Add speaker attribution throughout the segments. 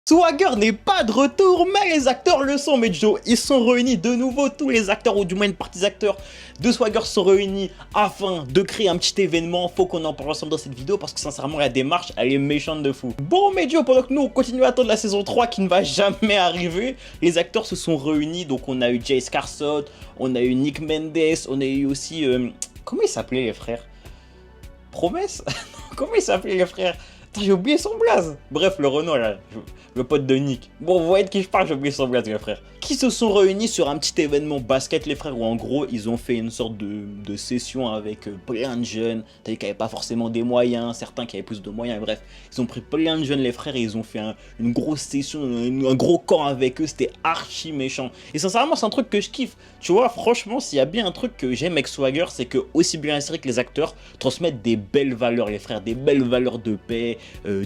Speaker 1: Swagger n'est pas de retour, mais les acteurs le sont, mais Joe, ils sont réunis de nouveau, tous les acteurs, ou du moins une partie des acteurs de Swagger sont réunis afin de créer un petit événement. Faut qu'on en parle ensemble dans cette vidéo parce que sincèrement la démarche elle est méchante de fou. Bon mais Joe, pendant que nous on continue à attendre la saison 3 qui ne va jamais arriver, les acteurs se sont réunis, donc on a eu Jay Scarsot, on a eu Nick Mendes, on a eu aussi... comment ils s'appelaient les frères? Promesse? Comment ils s'appelaient les frères? J'ai oublié son blaze. Bref, le Renault là, le pote de Nick. Bon, vous voyez de qui je parle, j'ai oublié son blaze les frères. Qui se sont réunis sur un petit événement basket les frères, où en gros ils ont fait une sorte de session avec plein de jeunes. T'as vu qu'il n'y avait pas forcément des moyens, certains qui avaient plus de moyens, bref. Ils ont pris plein de jeunes les frères et ils ont fait une grosse session, un gros camp avec eux, c'était archi méchant. Et sincèrement c'est un truc que je kiffe. Tu vois, franchement s'il y a bien un truc que j'aime avec Swagger, c'est que aussi bien la série que les acteurs transmettent des belles valeurs les frères, des belles valeurs de paix,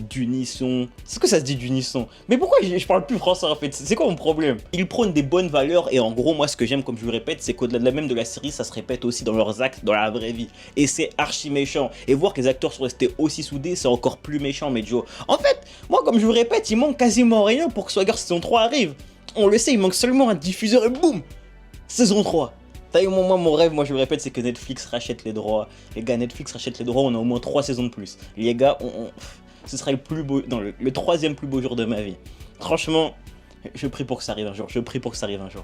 Speaker 1: d'unisson. C'est que ça se dit d'unisson? Mais pourquoi je parle plus français en fait? C'est quoi mon problème? Ils prônent des bonnes valeurs et en gros moi ce que j'aime, comme je vous le répète, c'est qu'au-delà de même de la série, ça se répète aussi dans leurs actes, dans la vraie vie. Et c'est archi méchant. Et voir que les acteurs sont restés aussi soudés, c'est encore plus méchant, mais Joe. En fait, moi comme je vous le répète, il manque quasiment rien pour que Swagger saison 3 arrive. On le sait, il manque seulement un diffuseur et boum, saison 3. T'as eu moi mon rêve, moi je le répète, c'est que Netflix rachète les droits. Les gars, Netflix rachète les droits, on a au moins 3 saisons de plus. Les gars, ce sera le plus beau, non, le troisième plus beau jour de ma vie. Franchement, je prie pour que ça arrive un jour, je prie pour que ça arrive un jour.